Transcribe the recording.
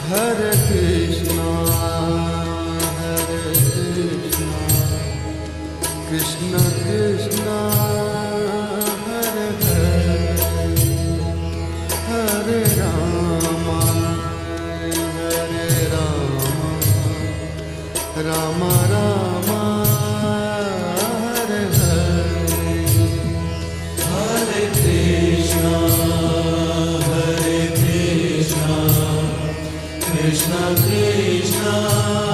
Hare Krishna, Krishna Krishna, Hare Hare, Hare Rama, Hare Rama, Rama Rama, Hare Hare, Hare Krishna, Hare Krishna, Krishna Krishna.